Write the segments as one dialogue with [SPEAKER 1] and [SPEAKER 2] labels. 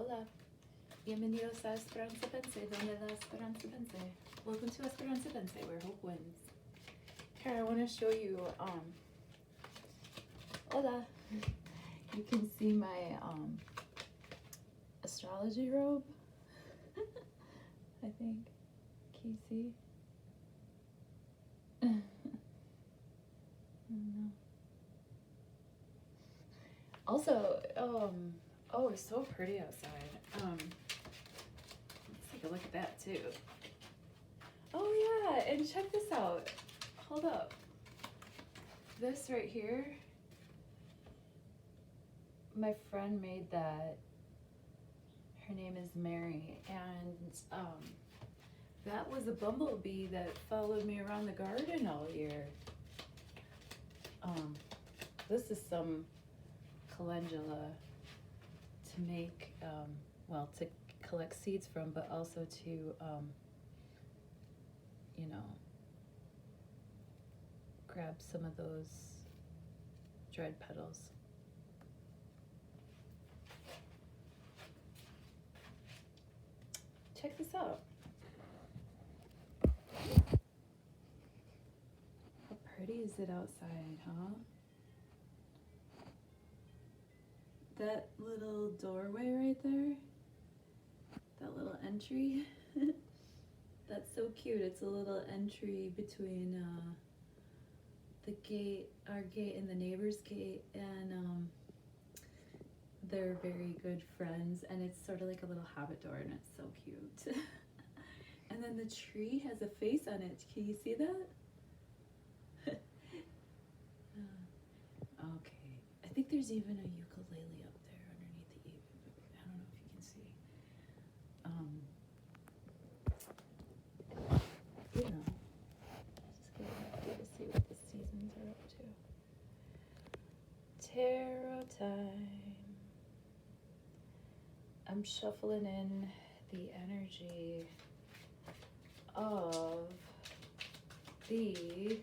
[SPEAKER 1] Hola. Bienvenidos a Esperanza Vence, donde la Esperanza Vence. Welcome to Esperanza Vence, where hope wins. Here, I want to show you, hola. You can see my, astrology robe, I think. Can you see? I don't know. Also, oh, it's so pretty outside. Let's take a look at that too. Oh yeah, and check this out. Hold up. This right here, my friend made that. Her name is Mary, and that was a bumblebee that followed me around the garden all year. This is some calendula to make, well, to collect seeds from, but also to, you know, grab some of those dried petals. Check this out. How pretty is it outside, huh? That little doorway right there, that little entry, that's so cute. It's a little entry between the gate, our gate, and the neighbor's gate, and they're very good friends, and it's sort of like a little habit door, and it's so cute. And then the tree has a face on it. Can you see that? Okay, I think there's even a ukulele up there underneath the eave. I don't know if you can see. You know, just get happy to see what the seasons are up to. Tarot time. I'm shuffling in the energy of the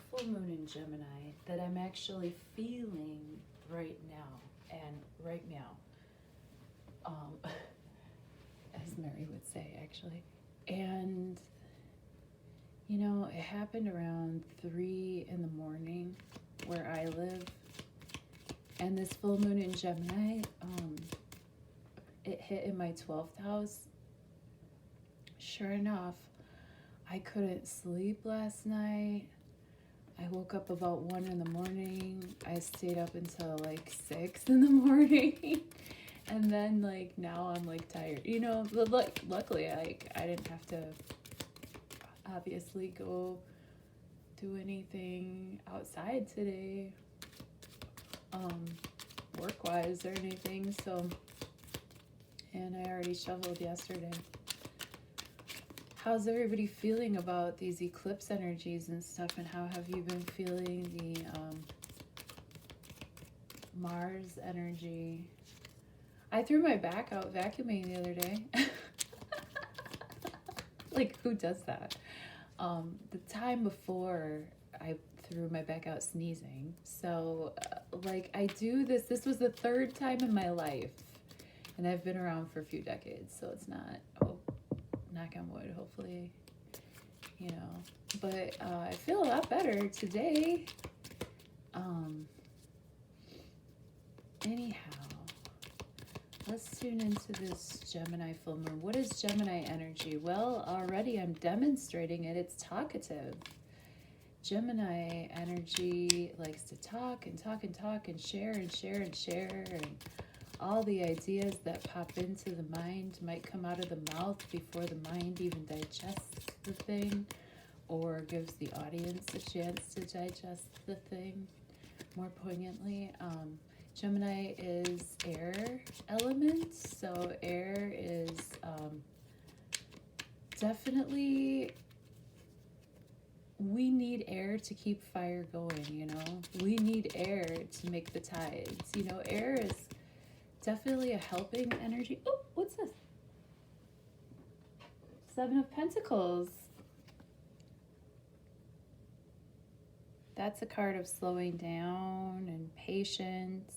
[SPEAKER 1] full moon in Gemini that I'm actually feeling right now, and right now, as Mary would say, actually. And you know, it happened around 3 in the morning where I live, and this full moon in Gemini, it hit in my 12th house. Sure enough, I couldn't sleep last night. I woke up about 1 in the morning. I stayed up until like 6 in the morning. And then like now I'm like tired. You know, but like luckily I didn't have to obviously go do anything outside today, work-wise or anything. So, and I already shoveled yesterday. How's everybody feeling about these eclipse energies and stuff, and how have you been feeling the Mars energy? I threw my back out vacuuming the other day. Like, who does that? The time before, I threw my back out sneezing. So, like, I do this. This was the 3rd time in my life, and I've been around for a few decades, so it's not, knock on wood, hopefully, you know, but I feel a lot better today. Anyhow, let's tune into this Gemini full moon. What is Gemini energy? Well, already I'm demonstrating it. It's talkative. Gemini energy likes to talk and talk and talk and share and share and share, and all the ideas that pop into the mind might come out of the mouth before the mind even digests the thing, or gives the audience a chance to digest the thing more poignantly. Gemini is air element, so air is definitely, we need air to keep fire going, you know? We need air to make the tides. You know, air is definitely a helping energy. Oh, what's this? 7 of Pentacles. That's a card of slowing down and patience.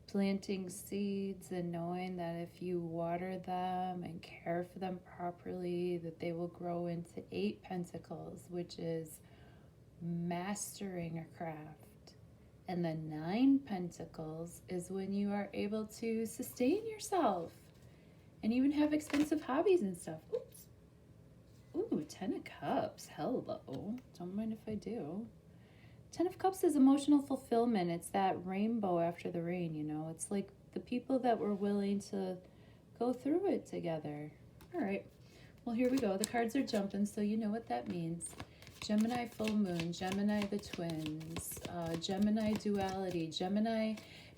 [SPEAKER 1] planting seeds and knowing that if you water them and care for them properly, that they will grow into 8 pentacles, which is mastering a craft. And the 9 pentacles is when you are able to sustain yourself and even have expensive hobbies and stuff. Oops. Ooh, 10 of Cups. Hello. Don't mind if I do. 10 of Cups is emotional fulfillment. It's that rainbow after the rain, you know. It's like the people that were willing to go through it together. All right. Well, here we go. The cards are jumping, so you know what that means. Gemini full moon, Gemini the twins, Gemini duality, Gemini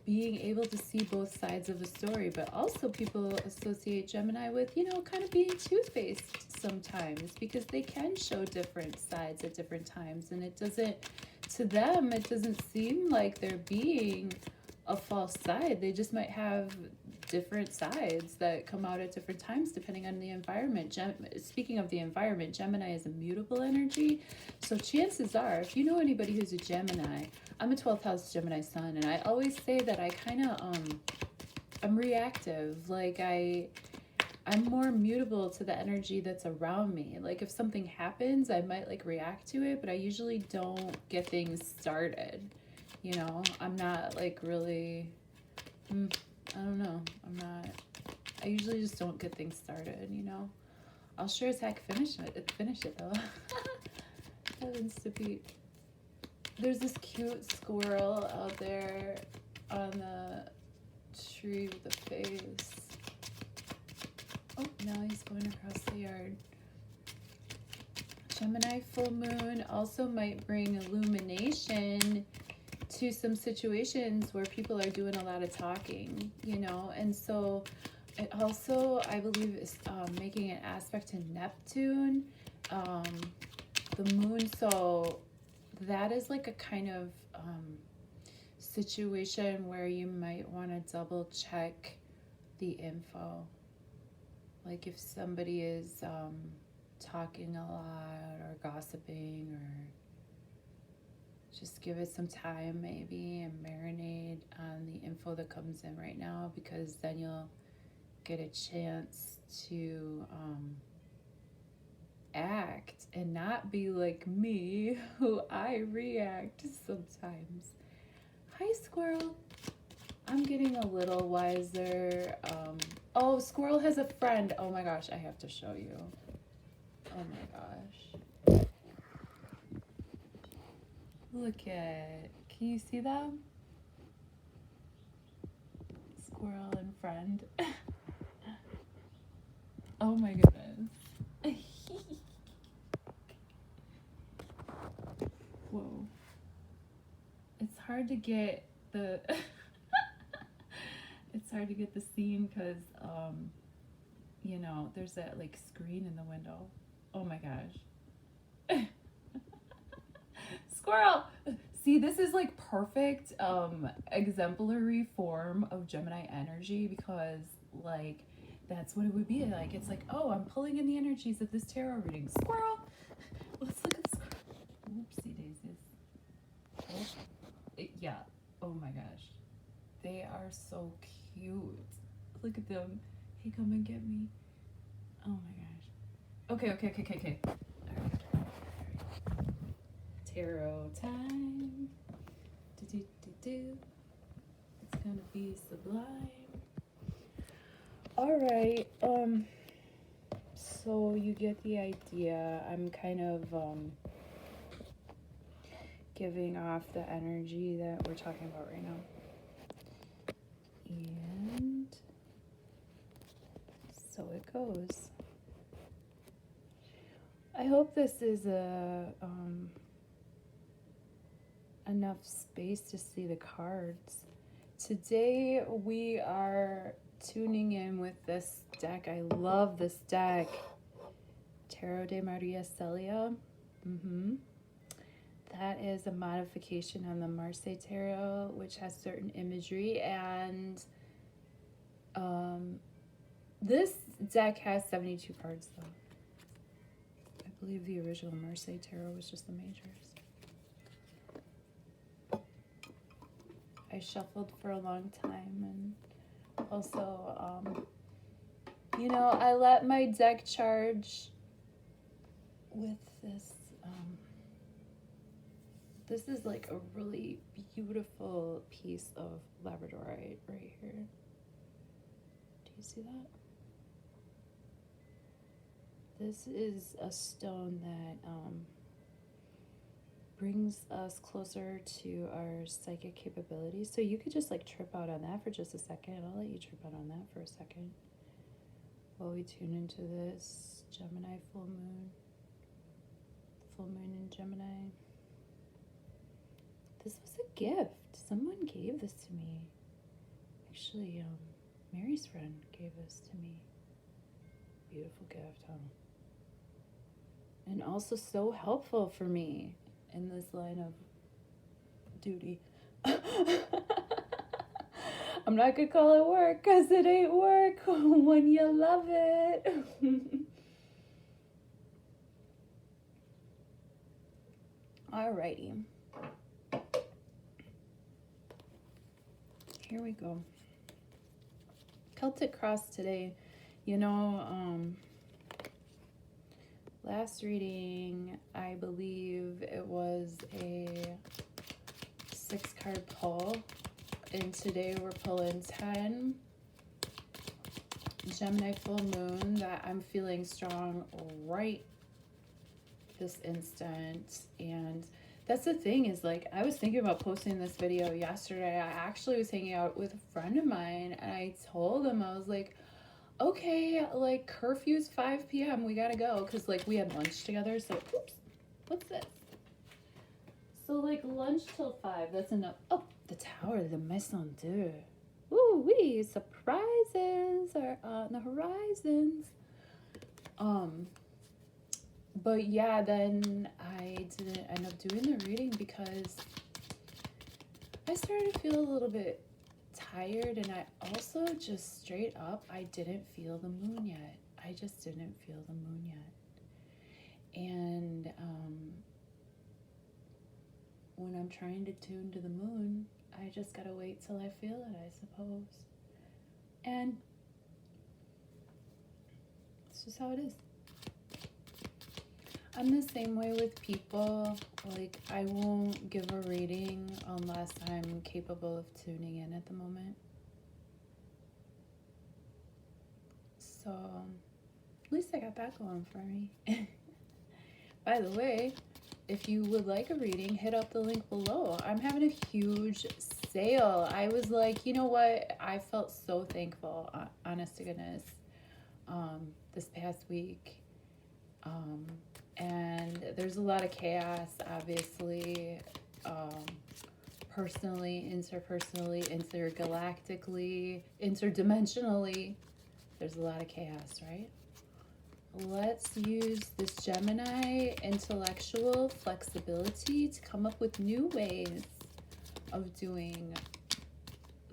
[SPEAKER 1] being able to see both sides of a story, but also people associate Gemini with, you know, kind of being two-faced sometimes because they can show different sides at different times, and it doesn't, to them, it doesn't seem like they're being a false side. They just might have different sides that come out at different times depending on the environment. Speaking of the environment, Gemini is a mutable energy. So chances are, if you know anybody who's a Gemini, I'm a 12th house Gemini sun, and I always say that I kind of, I'm reactive. Like I'm more mutable to the energy that's around me. Like if something happens, I might like react to it, but I usually don't get things started. You know, I'm not like really, I don't know. I usually just don't get things started, you know. I'll sure as heck finish it though. Heavens to be. There's this cute squirrel out there on the tree with the face. Oh, now he's going across the yard. Gemini full moon also might bring illumination to some situations where people are doing a lot of talking, you know, and so it also, I believe, is making an aspect to Neptune, the moon. So that is like a kind of situation where you might want to double check the info. Like if somebody is talking a lot or gossiping, or just give it some time maybe and marinate on the info that comes in right now, because then you'll get a chance to act and not be like me, who I react sometimes. Hi, squirrel. I'm getting a little wiser. Oh, squirrel has a friend. Oh my gosh, I have to show you. Oh my gosh. Look at, can you see them? Squirrel and friend. Oh my goodness. Whoa. It's hard to get the it's hard to get the scene because you know, there's that like screen in the window. Oh my gosh. Squirrel. See, this is like perfect exemplary form of Gemini energy, because like that's what it would be like. It's like, oh, I'm pulling in the energies of this tarot reading. Squirrel. Let's look at the squirrel. Oopsie daisies. Oh, yeah. Oh my gosh. They are so cute. Look at them. Hey, come and get me. Oh my gosh. Okay. All right. Tarot time. It's gonna be sublime. All right. So you get the idea. I'm kind of giving off the energy that we're talking about right now. And so it goes. I hope this is enough space to see the cards. Today we are tuning in with this deck. I love this deck. Tarot de Maria Celia. That is a modification on the Marseille Tarot, which has certain imagery, and this deck has 72 cards though. I believe the original Marseille Tarot was just the majors. I shuffled for a long time, and also, you know, I let my deck charge with this. This is like a really beautiful piece of labradorite right here. Do you see that? This is a stone that brings us closer to our psychic capabilities. So you could just like trip out on that for just a second. I'll let you trip out on that for a second while we tune into this Gemini full moon. Full moon in Gemini. This was a gift. Someone gave this to me. Actually, Mary's friend gave this to me. Beautiful gift, huh? And also so helpful for me in this line of duty. I'm not gonna call it work because it ain't work when you love it. Alrighty. Here we go. Celtic Cross today. You know, last reading, I believe it was a 6-card pull. And today we're pulling 10. Gemini full moon that I'm feeling strong right this instant. And that's the thing is, like, I was thinking about posting this video yesterday. I actually was hanging out with a friend of mine, and I told him, I was like, okay, like, curfew's 5 p.m. We gotta go, because, like, we had lunch together. So, oops, what's this? So, like, lunch till 5. That's enough. Oh, the Tower, the Maison deux. Ooh, wee, surprises are on the horizons. But yeah, then I didn't end up doing the reading because I started to feel a little bit tired, and I also just straight up, I didn't feel the moon yet. I just didn't feel the moon yet. And when I'm trying to tune to the moon, I just gotta wait till I feel it, I suppose. And it's just how it is. I'm the same way with people. Like, I won't give a reading unless I'm capable of tuning in at the moment. So, at least I got that going for me. By the way, if you would like a reading, hit up the link below. I'm having a huge sale. I was like, you know what? I felt so thankful, honest to goodness, this past week. And there's a lot of chaos, obviously, personally, interpersonally, intergalactically, interdimensionally. There's a lot of chaos, right? Let's use this Gemini intellectual flexibility to come up with new ways of doing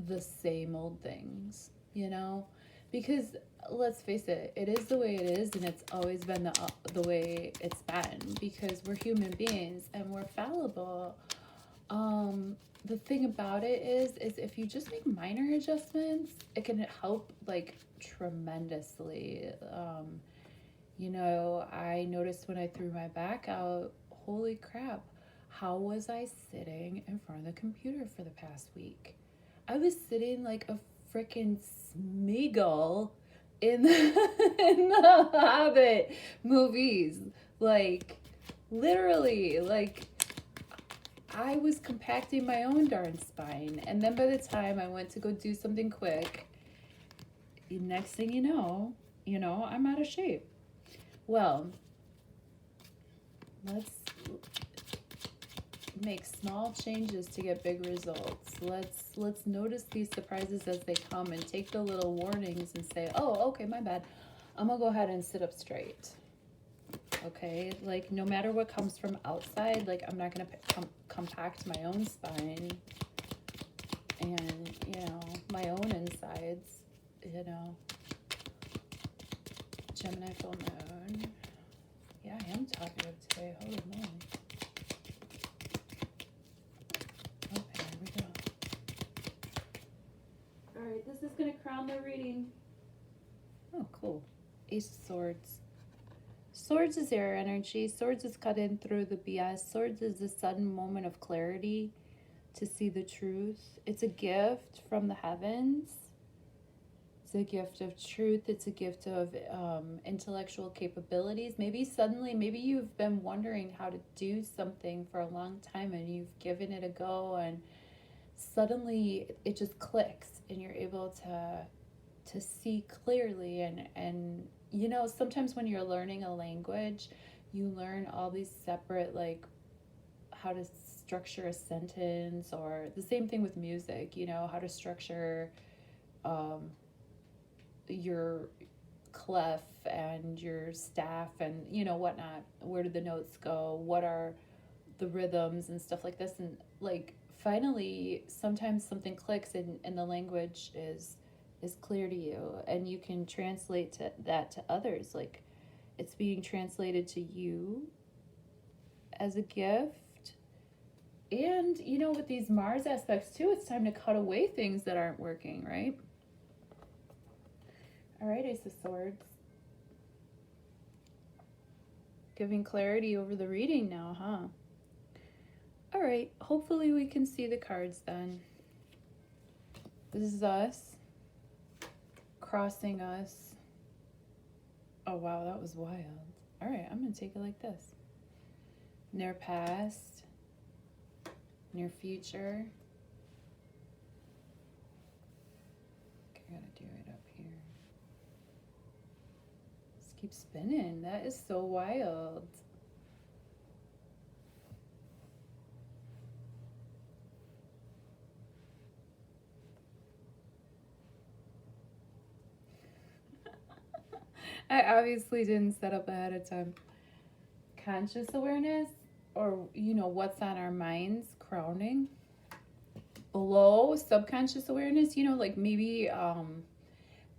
[SPEAKER 1] the same old things, you know? Because let's face it, it is the way it is, and it's always been the way it's been, because we're human beings and we're fallible. The thing about it is if you just make minor adjustments, it can help, like, tremendously. You know, I noticed when I threw my back out, holy crap, how was I sitting in front of the computer for the past week? I was sitting like a freaking Smeagol in the Hobbit movies. Like, literally, like, I was compacting my own darn spine. And then by the time I went to go do something quick, next thing you know, I'm out of shape. Well, let's make small changes to get big results. Let's notice these surprises as they come and take the little warnings and say, oh, okay, my bad. I'm gonna go ahead and sit up straight. Okay, like, no matter what comes from outside, like, I'm not gonna compact my own spine and, my own insides, Gemini full moon. Yeah, I am talkative today. Holy moly. Okay, here we go. this is going to crown the reading. Oh, cool. Ace of Swords. Swords is air energy. Swords is cut in through the BS. Swords is a sudden moment of clarity to see the truth. It's a gift from the heavens. It's a gift of truth. It's a gift of intellectual capabilities. Maybe suddenly, maybe you've been wondering how to do something for a long time and you've given it a go, and suddenly it just clicks and you're able to see clearly. And you know, sometimes when you're learning a language, you learn all these separate, like, how to structure a sentence, or the same thing with music, you know, how to structure your clef and your staff and, you know, whatnot. Where do the notes go? What are the rhythms and stuff like this? And, like, finally, sometimes something clicks and the language is clear to you, and you can translate that to others. Like, it's being translated to you as a gift. And, you know, with these Mars aspects too, it's time to cut away things that aren't working, right? All right, Ace of Swords. Giving clarity over the reading now, huh? All right, hopefully we can see the cards then. This is us. Crossing us. Oh, wow, that was wild. All right, I'm going to take it like this. Near past. Near future. Okay, I got to do it up here. Just keep spinning. That is so wild. I obviously didn't set up ahead of time. Conscious awareness, or, you know, what's on our minds, crowning. Below, subconscious awareness, you know, like maybe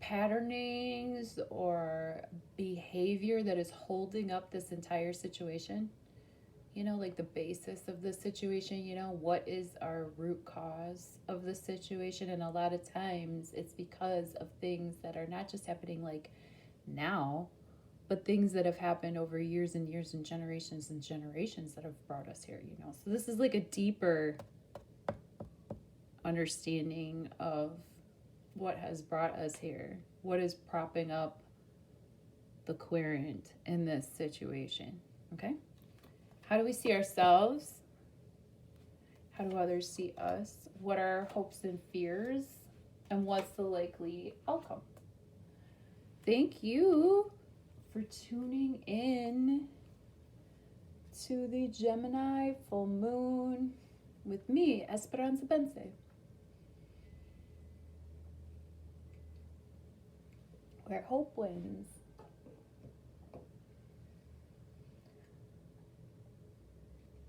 [SPEAKER 1] patternings or behavior that is holding up this entire situation. You know, like the basis of the situation, you know, what is our root cause of the situation? And a lot of times it's because of things that are not just happening like now, but things that have happened over years and years and generations that have brought us here, you know. So this is like a deeper understanding of what has brought us here, what is propping up the querent in this situation. Okay, how do we see ourselves? How do others see us? What are our hopes and fears, and what's the likely outcome? Thank you for tuning in to the Gemini full moon with me, Esperanza Vence. Where hope wins.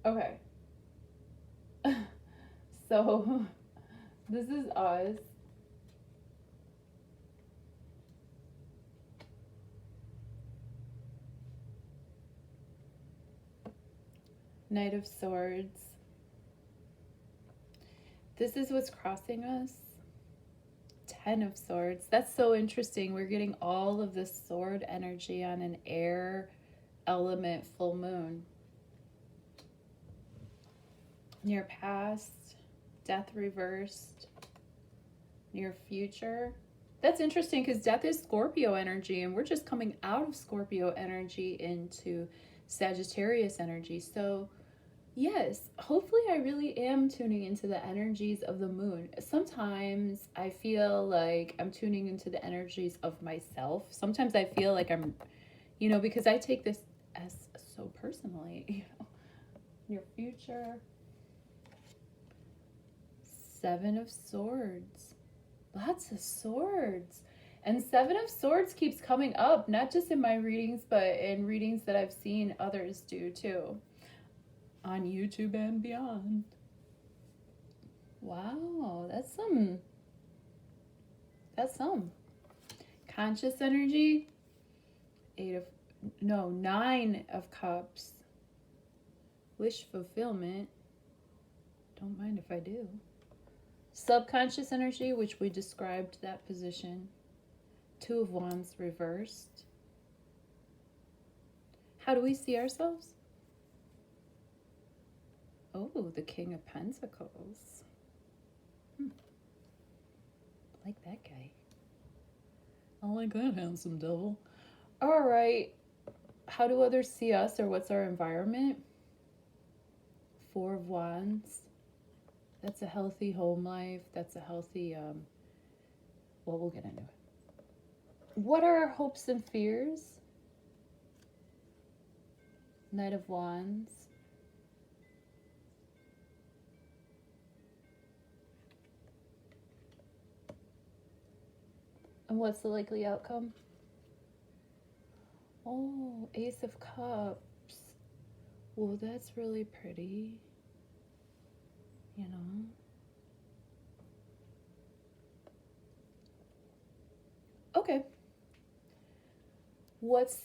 [SPEAKER 1] Okay. So, this is us. Knight of Swords. This is what's crossing us. 10 of Swords. That's so interesting. We're getting all of this sword energy on an air element full moon. Near past. Death reversed. Near future. That's interesting because death is Scorpio energy, and we're just coming out of Scorpio energy into Sagittarius energy. So yes, hopefully I really am tuning into the energies of the moon. Sometimes I feel like I'm tuning into the energies of myself. Sometimes I feel like I'm, you know, because I take this as so personally, you know. Your future. 7 of Swords. Lots of swords. And 7 of Swords keeps coming up, not just in my readings, but in readings that I've seen others do too. On YouTube and beyond. Wow, that's some. Conscious energy. 9 of Cups. Wish fulfillment. Don't mind if I do. Subconscious energy, which we described that position. Two of Wands reversed. How do we see ourselves? Oh, the King of Pentacles. Like that guy. I like that handsome devil. All right. How do others see us, or what's our environment? Four of Wands. That's a healthy home life. That's a healthy, well, we'll get into it. What are our hopes and fears? Knight of Wands. And what's the likely outcome? Oh, Ace of Cups. Well, that's really pretty. You know? Okay. What's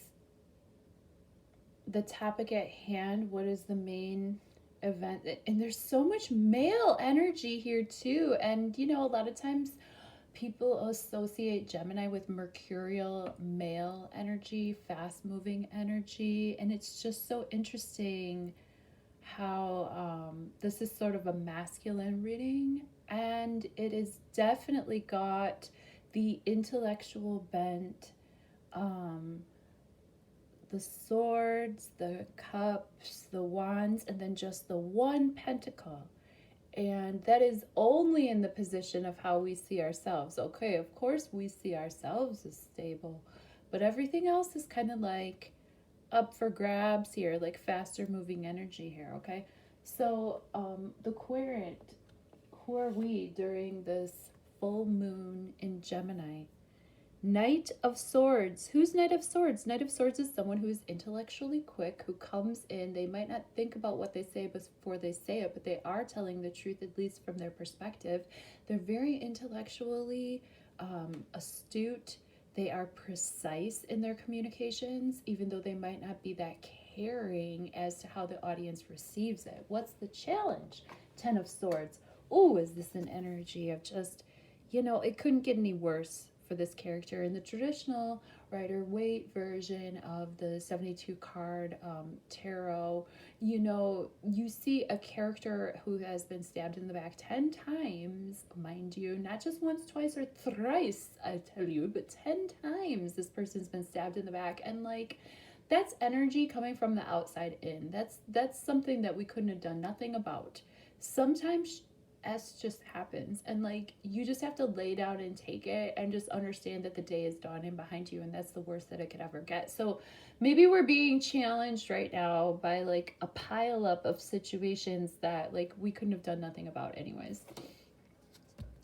[SPEAKER 1] the topic at hand? What is the main event? And there's so much male energy here too. And, you know, a lot of times people associate Gemini with mercurial male energy, fast moving energy. And it's just so interesting how this is sort of a masculine reading. And it is definitely got the intellectual bent, the swords, the cups, the wands, and then just the one pentacle. And that is only in the position of how we see ourselves. Okay, of course we see ourselves as stable, but everything else is kind of like up for grabs here, like faster moving energy here, okay? So the querent, who are we during this full moon in Gemini? Knight of Swords. Who's Knight of Swords? Knight of Swords is someone who is intellectually quick, who comes in. They might not think about what they say before they say it, but they are telling the truth, at least from their perspective. They're very intellectually astute. They are precise in their communications, even though they might not be that caring as to how the audience receives it. What's the challenge? Ten of Swords. Oh, is this an energy of just, you know, it couldn't get any worse for this character. In the traditional Rider-Waite version of the 72 card tarot, you know, you see a character who has been stabbed in the back 10 times, mind you, not just once, twice, or thrice, I tell you, but 10 times this person's been stabbed in the back. And like, that's energy coming from the outside in. That's something that we couldn't have done nothing about. Sometimes S just happens, and like, you just have to lay down and take it and just understand that the day is dawning behind you, and that's the worst that it could ever get. So maybe we're being challenged right now by like a pile up of situations that like we couldn't have done nothing about anyways.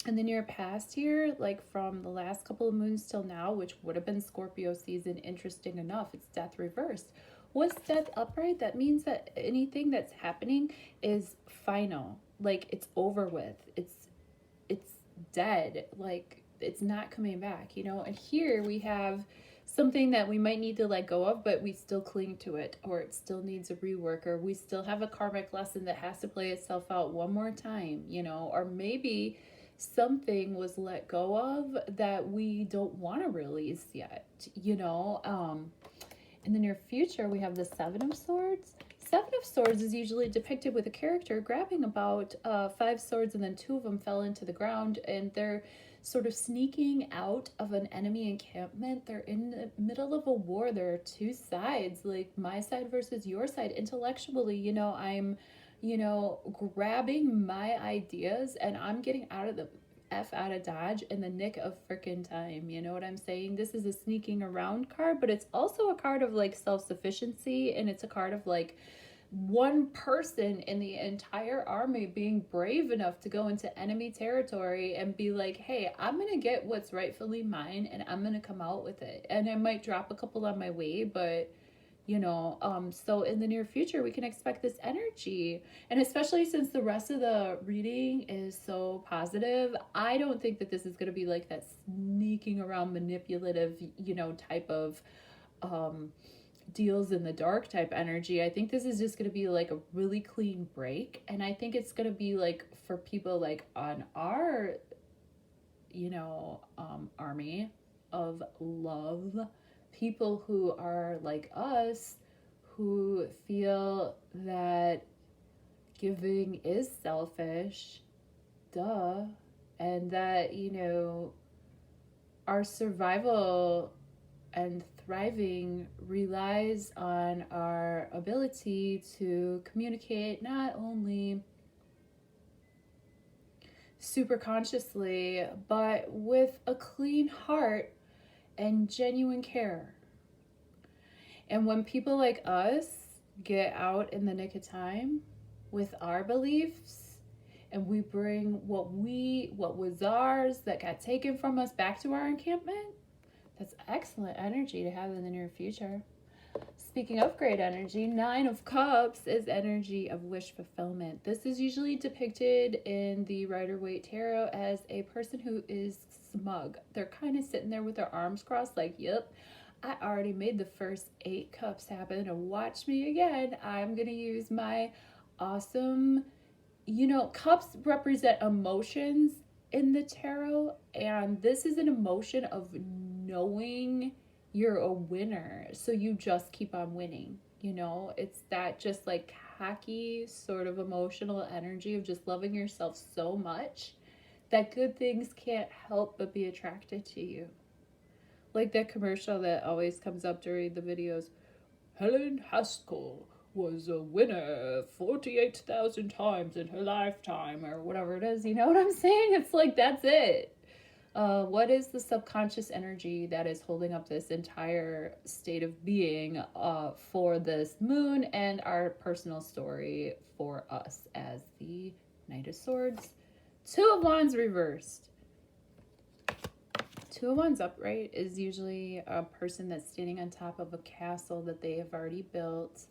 [SPEAKER 1] And then your past here, like from the last couple of moons till now, which would have been Scorpio season, interesting enough, it's death reversed. What's death upright? That means that anything that's happening is final. Like, it's over with. It's dead. Like, it's not coming back, you know? And here we have something that we might need to let go of, but we still cling to it, or it still needs a rework, or we still have a karmic lesson that has to play itself out one more time, you know? Or maybe something was let go of that we don't want to release yet, you know? In the near future, we have the Seven of Swords. Seven of Swords is usually depicted with a character grabbing about 5 swords, and then 2 of them fell into the ground, and they're sort of sneaking out of an enemy encampment. They're in the middle of a war. There are 2 sides, like my side versus your side. Intellectually, you know, I'm, you know, grabbing my ideas, and I'm getting out of Dodge in the nick of frickin' time. You know what I'm saying? This is a sneaking around card, but it's also a card of like self-sufficiency, and it's a card of like one person in the entire army being brave enough to go into enemy territory and be like, hey, I'm gonna get what's rightfully mine, and I'm gonna come out with it. And I might drop a couple on my way, but you know, so in the near future we can expect this energy. And especially since the rest of the reading is so positive, I don't think that this is going to be like that sneaking around manipulative, you know, type of deals in the dark type energy. I think this is just going to be like a really clean break. And I think it's going to be like for people like on our, army of love, people who are like us, who feel that giving is selfish, duh, and that, our survival and thriving relies on our ability to communicate not only super consciously, but with a clean heart and genuine care. And when people like us get out in the nick of time with our beliefs, and we bring what was ours that got taken from us back to our encampment, that's excellent energy to have in the near future. Speaking of great energy, 9 of Cups is energy of wish fulfillment. This is usually depicted in the Rider-Waite Tarot as a person who is smug. They're kind of sitting there with their arms crossed like, yep, I already made the first 8 cups happen, and watch me again. I'm going to use my awesome, cups represent emotions in the tarot, and this is an emotion of knowing you're a winner, so you just keep on winning. It's that just like hacky sort of emotional energy of just loving yourself so much that good things can't help but be attracted to you. Like that commercial that always comes up during the videos, Helen Haskell was a winner 48,000 times in her lifetime, or whatever it is. You know what I'm saying? It's like, that's it. What is the subconscious energy that is holding up this entire state of being for this moon and our personal story for us as the Knight of Swords? 2 of Wands reversed. 2 of Wands upright is usually a person that's standing on top of a castle that they have already built.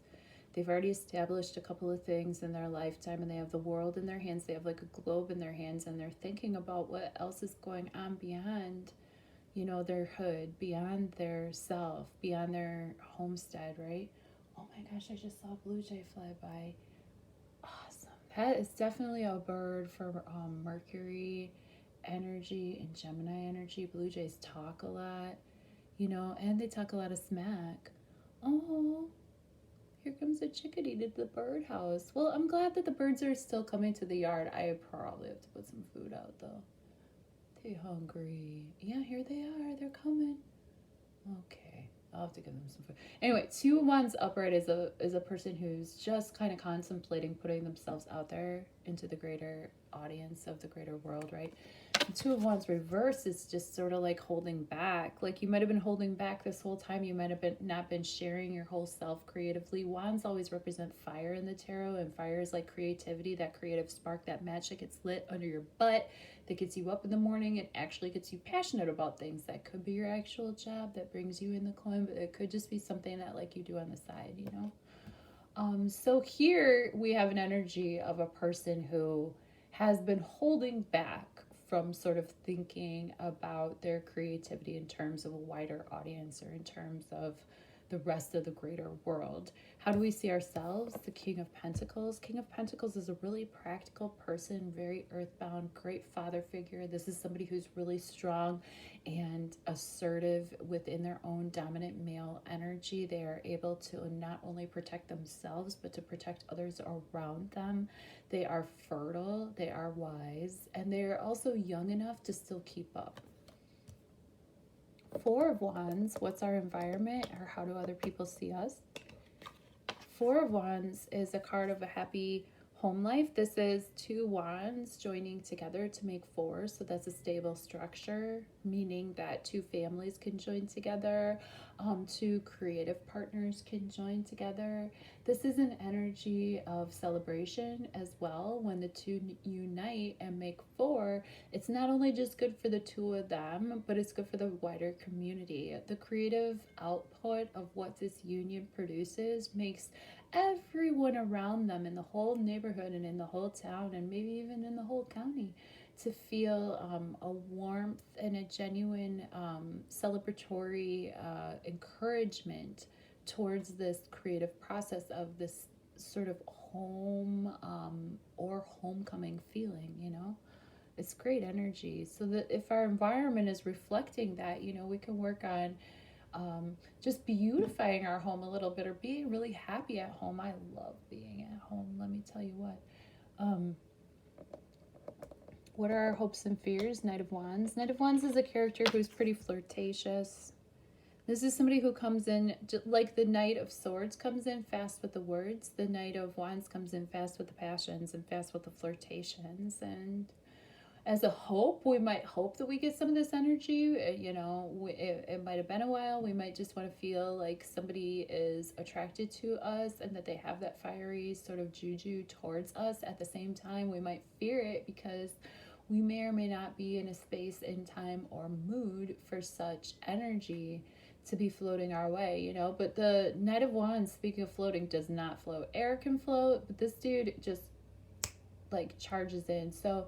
[SPEAKER 1] They've already established a couple of things in their lifetime, and they have the world in their hands. They have like a globe in their hands, and they're thinking about what else is going on beyond, their hood, beyond their self, beyond their homestead, right? Oh my gosh, I just saw a blue jay fly by. Awesome. That is definitely a bird for Mercury energy and Gemini energy. Blue jays talk a lot, and they talk a lot of smack. Oh, here comes a chickadee to the birdhouse. Well, I'm glad that the birds are still coming to the yard. I probably have to put some food out, though. They hungry. Yeah, here they are. They're coming. Okay, I'll have to give them some food. Anyway, 2 of Wands upright is a person who's just kind of contemplating putting themselves out there into the greater audience of the greater world, right? And 2 of Wands reverse is just sort of like holding back. Like you might have been holding back this whole time. You might have not been sharing your whole self creatively. Wands always represent fire in the tarot, and fire is like creativity, that creative spark, that match that gets lit under your butt, that gets you up in the morning and actually gets you passionate about things. That could be your actual job that brings you in the coin, but it could just be something that like you do on the side, So here we have an energy of a person who has been holding back from sort of thinking about their creativity in terms of a wider audience or in terms of the rest of the greater world. How do we see ourselves? The King of Pentacles. King of Pentacles is a really practical person, very earthbound, great father figure. This is somebody who's really strong and assertive within their own dominant male energy. They are able to not only protect themselves, but to protect others around them. They are fertile, they are wise, and they are also young enough to still keep up. 4 of Wands, what's our environment, or how do other people see us? 4 of Wands is a card of a happy home life. This is 2 wands joining together to make 4, so that's a stable structure, meaning that 2 families can join together, 2 creative partners can join together. This is an energy of celebration as well. When the 2 unite and make 4, it's not only just good for the 2 of them, but it's good for the wider community. The creative output of what this union produces makes everyone around them in the whole neighborhood and in the whole town and maybe even in the whole county to feel a warmth and a genuine celebratory encouragement towards this creative process of this sort of home or homecoming feeling, you know? It's great energy. So that if our environment is reflecting that, you know, we can work on just beautifying our home a little bit, or being really happy at home. I love being at home, let me tell you what are our hopes and fears? Knight of Wands. Knight of Wands is a character who's pretty flirtatious. This is somebody who comes in, like the Knight of Swords comes in fast with the words, the Knight of Wands comes in fast with the passions and fast with the flirtations. And as a hope, we might hope that we get some of this energy. You know, it might have been a while. We might just want to feel like somebody is attracted to us and that they have that fiery sort of juju towards us. At the same time, we might fear it because we may or may not be in a space in time or mood for such energy to be floating our way, you know. But the Knight of Wands, speaking of floating, does not float. Air can float, but this dude just like charges in. So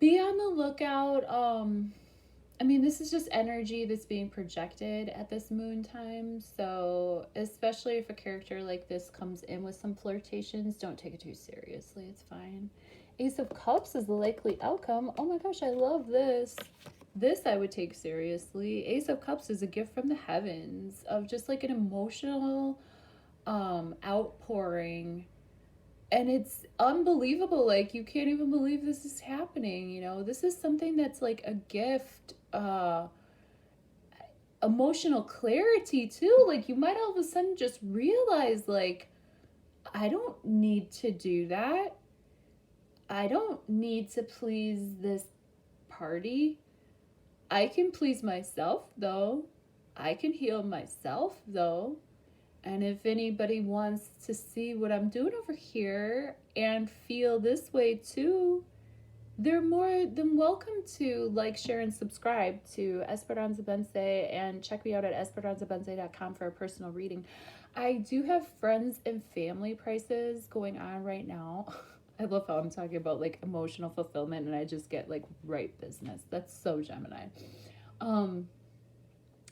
[SPEAKER 1] be on the lookout. I mean, this is just energy that's being projected at this moon time. So especially if a character like this comes in with some flirtations, don't take it too seriously. It's fine. Ace of Cups is the likely outcome. Oh my gosh, I love this. This I would take seriously. Ace of Cups is a gift from the heavens of just like an emotional outpouring. And it's unbelievable. Like, you can't even believe this is happening, you know. This is something that's like a gift, emotional clarity too. Like, you might all of a sudden just realize, like, I don't need to do that. I don't need to please this party. I can please myself, though. I can heal myself, though. And if anybody wants to see what I'm doing over here and feel this way too, they're more than welcome to like, share, and subscribe to Esperanza Vence, and check me out at esperanzavence.com for a personal reading. I do have friends and family prices going on right now. I love how I'm talking about like emotional fulfillment and I just get like right business. That's so Gemini.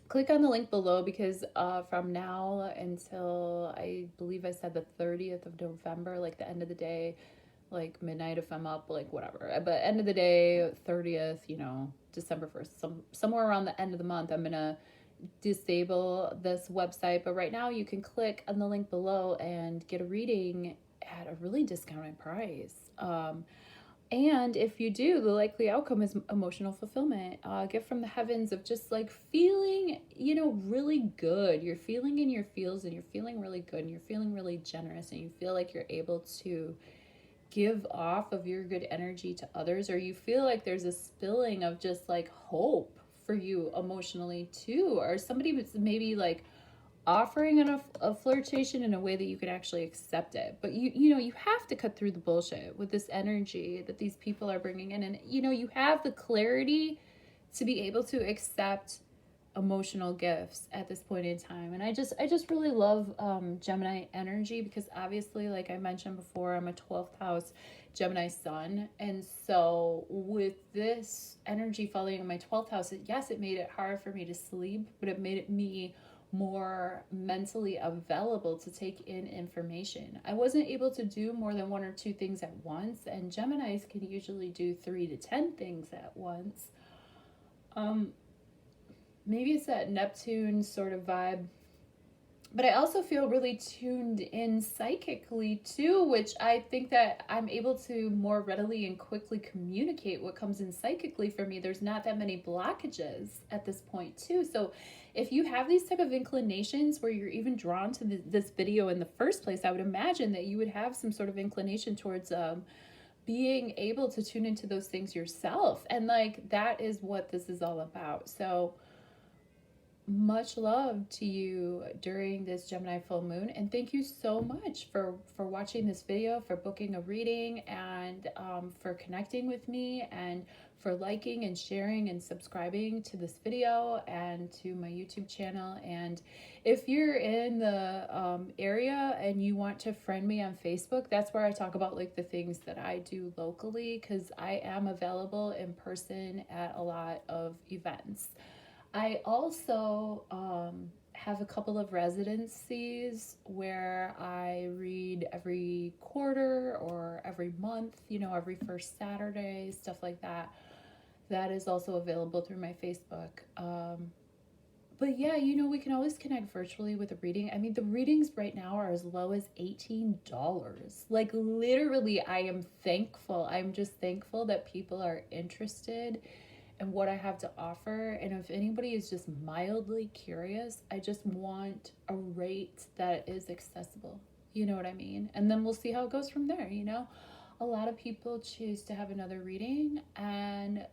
[SPEAKER 1] Click on the link below because from now until I believe I said the 30th of November, like the end of the day, like midnight if I'm up, like whatever. But end of the day, 30th, you know, December 1st, somewhere around the end of the month, I'm going to disable this website. But right now you can click on the link below and get a reading at a really discounted price. And if you do, the likely outcome is emotional fulfillment. Gift from the heavens of just like feeling, you know, really good. You're feeling in your feels and you're feeling really good and you're feeling really generous and you feel like you're able to give off of your good energy to others, or you feel like there's a spilling of just like hope for you emotionally too, or somebody was maybe like offering a flirtation in a way that you could actually accept it. But you know, you have to cut through the bullshit with this energy that these people are bringing in, and you know, you have the clarity to be able to accept emotional gifts at this point in time. And I just really love Gemini energy because obviously, like I mentioned before, I'm a 12th house Gemini sun, and so with this energy falling in my 12th house, yes, it made it hard for me to sleep, but it made me more mentally available to take in information. I wasn't able to do more than 1 or 2 things at once, and Geminis can usually do 3 to 10 things at once. Maybe it's that Neptune sort of vibe. But I also feel really tuned in psychically too, which I think that I'm able to more readily and quickly communicate what comes in psychically for me. There's not that many blockages at this point too. So if you have these type of inclinations where you're even drawn to this video in the first place, I would imagine that you would have some sort of inclination towards being able to tune into those things yourself. And like, that is what this is all about. So much love to you during this Gemini full moon, and thank you so much for watching this video, for booking a reading, and for connecting with me, and for liking and sharing and subscribing to this video and to my YouTube channel. And if you're in the area and you want to friend me on Facebook, that's where I talk about like the things that I do locally, because I am available in person at a lot of events. I also have a couple of residencies where I read every quarter or every month, you know, every first Saturday, stuff like that. That is also available through my Facebook. But yeah, you know, we can always connect virtually with a reading. I mean, the readings right now are as low as $18. Like, literally, I am thankful. I'm just thankful that people are interested in what I have to offer. And if anybody is just mildly curious, I just want a rate that is accessible. You know what I mean? And then we'll see how it goes from there, you know? A lot of people choose to have another reading, and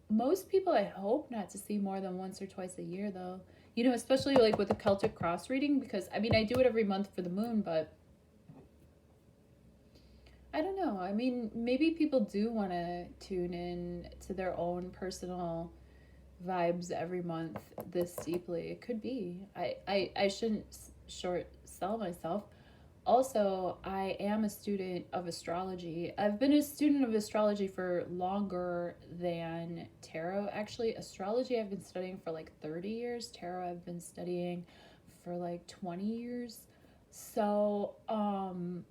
[SPEAKER 1] most people, I hope not to see more than once or twice a year, though, you know, especially like with the Celtic cross reading, because I mean, I do it every month for the moon, but I don't know. I mean, maybe people do want to tune in to their own personal vibes every month this deeply. It could be. I shouldn't short sell myself. Also, I am a student of astrology. I've been a student of astrology for longer than tarot. Actually, astrology I've been studying for like 30 years. Tarot I've been studying for like 20 years. So, I'm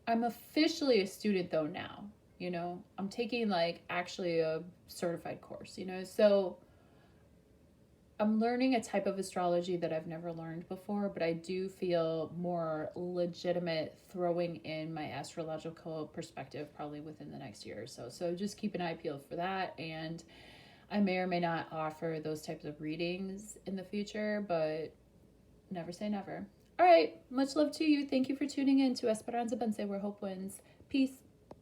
[SPEAKER 1] officially a student though now, you know. I'm taking like actually a certified course, you know. So, I'm learning a type of astrology that I've never learned before, but I do feel more legitimate throwing in my astrological perspective probably within the next year or so. So just keep an eye peeled for that. And I may or may not offer those types of readings in the future, but never say never. All right. Much love to you. Thank you for tuning in to Esperanza, where hope wins. Peace.